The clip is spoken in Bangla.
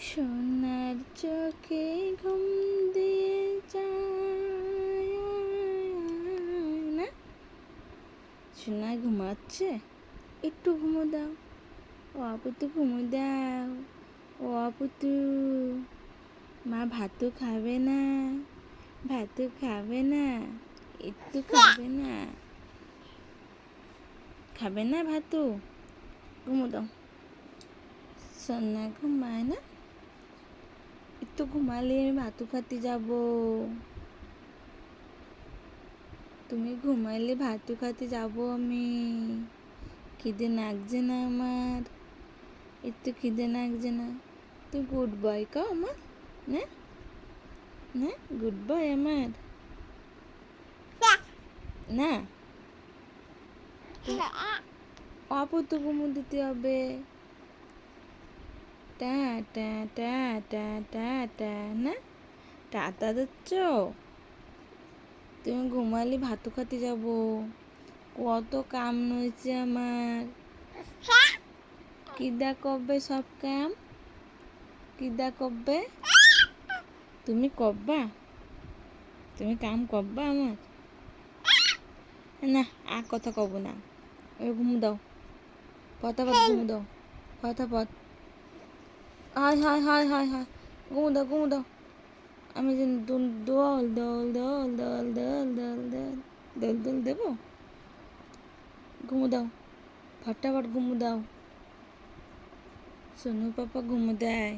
সোনার চোখে ঘুম দিয়ে যায় না। সোনা ঘুমাচ্ছে, একটু ঘুমো দাও। ও আপুতু ঘুমো দাও। ও আপুতু, মা ভাতও খাবে না, ভাতও খাবে না, একটু খাবে না, খাবে না ভাতও। ঘুমো দাও। সোনা ঘুমায় না, একটু ঘুমালে আমি ভাতু খাতে যাব। তুমি ঘুমাইলে ভাতু খাতে যাব আমি। খিদে লাগছে না আমার, একটু খিদে লাগছে না। তুই গুড বয় কও আমার, না না, গুড বয় আমার না। আপু তো ঘুমো দিতে হবে। টা টা টা টা টা টা না, টাটা দিচ্ছ। তুমি ঘুমালে ভাতু খাতে যাব। কত কাম নয়েছে আমার। কিদা কবে সব কাম, কিদা কবে তুমি কব্বা, তুমি কাম করবা আমার। না আর কথা কব না, ওই ঘুম দাও, পতাপত ঘুম দাও, পতাপত। হায় হায় হায় হায় হায়, ঘুম দাও ঘুম দাও। আমি যে দোল দোল দোল দোল দোল দোল দোল দোল দোল দোল দেবো। ঘুমো দাও, ফটাফট ঘুমো দাও। সোনু পাপা ঘুমো দেয়।